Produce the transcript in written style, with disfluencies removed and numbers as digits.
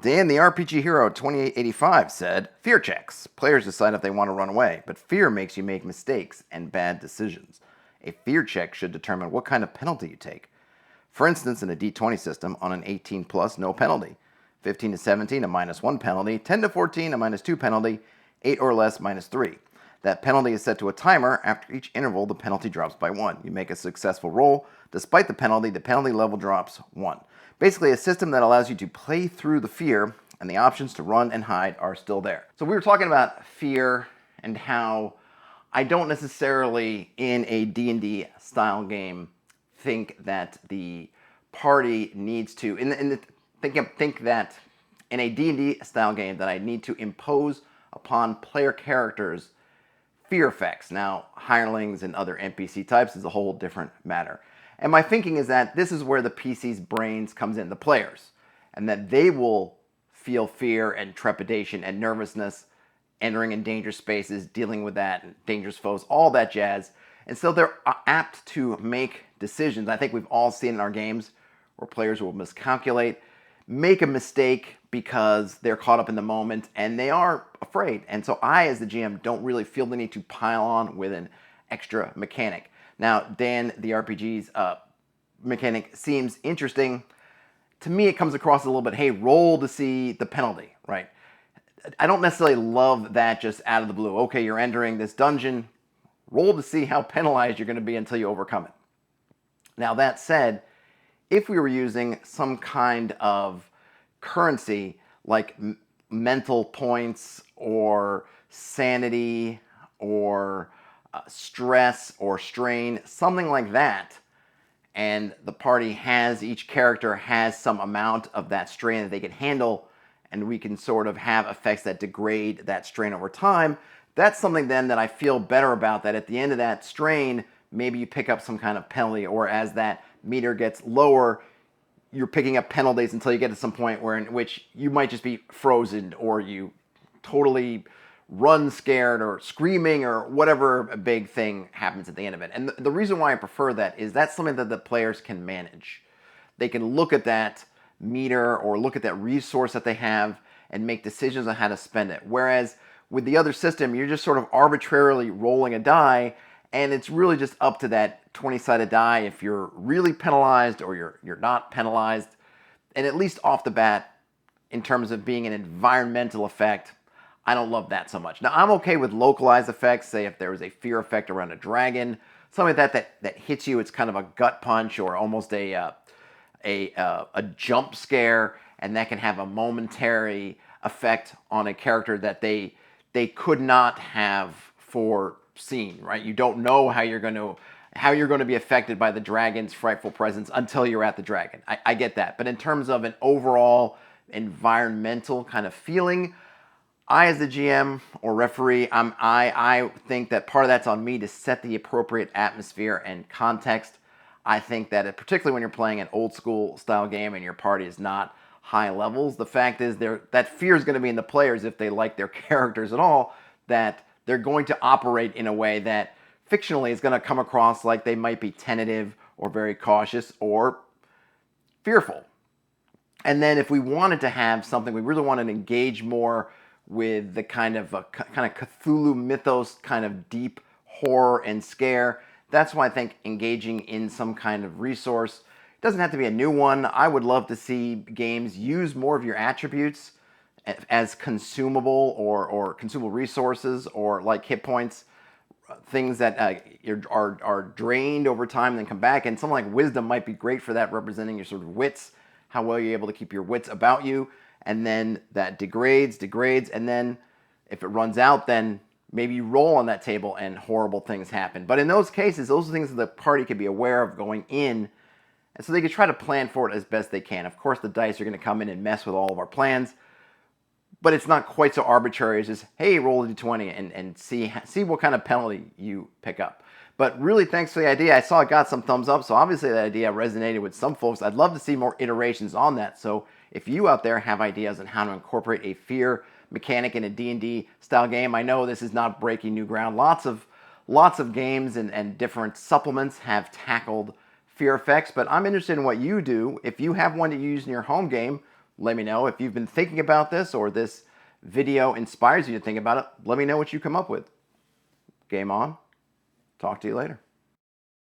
Dan the RPG Hero 2885 said, Fear checks. Players decide if they want to run away, but fear makes you make mistakes and bad decisions. A fear check should determine what kind of penalty you take. For instance, in a D20 system, on an 18 plus, no penalty. 15 to 17, a -1 penalty. 10 to 14, a -2 penalty. 8 or less, -3. That penalty is set to a timer. After each interval, the penalty drops by 1. You make a successful roll. Despite the penalty level drops 1. Basically, a system that allows you to play through the fear, and the options to run and hide are still there. So we were talking about fear and how I don't necessarily, in a D&D style game, think that the party needs to, think that in a D&D style game that I need to impose upon player characters fear effects. Now, hirelings and other NPC types is a whole different matter. And my thinking is that this is where the PC's brains comes in, the players, and that they will feel fear and trepidation and nervousness entering in dangerous spaces, dealing with that, and dangerous foes, all that jazz. And so they're apt to make decisions. I think we've all seen in our games where players will miscalculate, make a mistake because they're caught up in the moment and they are afraid. And so I, as the GM, don't really feel the need to pile on with an extra mechanic. Now, Dan, the RPG's mechanic seems interesting. To me, it comes across a little bit, hey, roll to see the penalty, right? I don't necessarily love that just out of the blue. Okay, you're entering this dungeon, roll to see how penalized you're going to be until you overcome it. Now, that said, if we were using some kind of currency like mental points or sanity or stress or strain, something like that, and the party has, each character has some amount of that strain that they can handle, and we can sort of have effects that degrade that strain over time, that's something then that I feel better about, that at the end of that strain, maybe you pick up some kind of penalty, or as that meter gets lower, you're picking up penalties until you get to some point where in which you might just be frozen, or you totally run scared or screaming or whatever big thing happens at the end of it. And the reason why I prefer that is that's something that the players can manage. They can look at that meter or look at that resource that they have and make decisions on how to spend it. Whereas with the other system, you're just sort of arbitrarily rolling a die, and it's really just up to that 20-sided die if you're really penalized or you're not penalized. And at least off the bat, in terms of being an environmental effect, I don't love that so much. Now, I'm okay with localized effects, say if there was a fear effect around a dragon, something like that hits you, it's kind of a gut punch or almost a jump scare, and that can have a momentary effect on a character that they could not have foreseen, right? You don't know how you're going to be affected by the dragon's frightful presence until you're at the dragon. I get that. But in terms of an overall environmental kind of feeling, I, as the GM or referee, I think that part of that's on me to set the appropriate atmosphere and context. I think that particularly when you're playing an old school style game and your party is not high levels, the fact is that fear is going to be in the players if they like their characters at all, that they're going to operate in a way that fictionally is going to come across like they might be tentative or very cautious or fearful. And then if we wanted to have something, we really wanted to engage more with the kind of Cthulhu mythos, kind of deep horror and scare. That's why I think engaging in some kind of resource, it doesn't have to be a new one. I would love to see games use more of your attributes as consumable or consumable resources, or like hit points, things that are drained over time and then come back. And something like wisdom might be great for that, representing your sort of wits, how well you're able to keep your wits about you. And then that degrades, and then if it runs out, then maybe you roll on that table and horrible things happen. But in those cases, those are things that the party could be aware of going in, and so they could try to plan for it as best they can. Of course, the dice are going to come in and mess with all of our plans, but it's not quite so arbitrary as just, hey, roll a d20 and see what kind of penalty you pick up. But really, thanks for the idea. I saw it got some thumbs up, so obviously that idea resonated with some folks. I'd love to see more iterations on that. So if you out there have ideas on how to incorporate a fear mechanic in a D&D style game, I know this is not breaking new ground. Lots of games and different supplements have tackled fear effects, but I'm interested in what you do. If you have one that you use in your home game, Let me know if you've been thinking about this or this video inspires you to think about it. Let me know what you come up with. Game on. Talk to you later.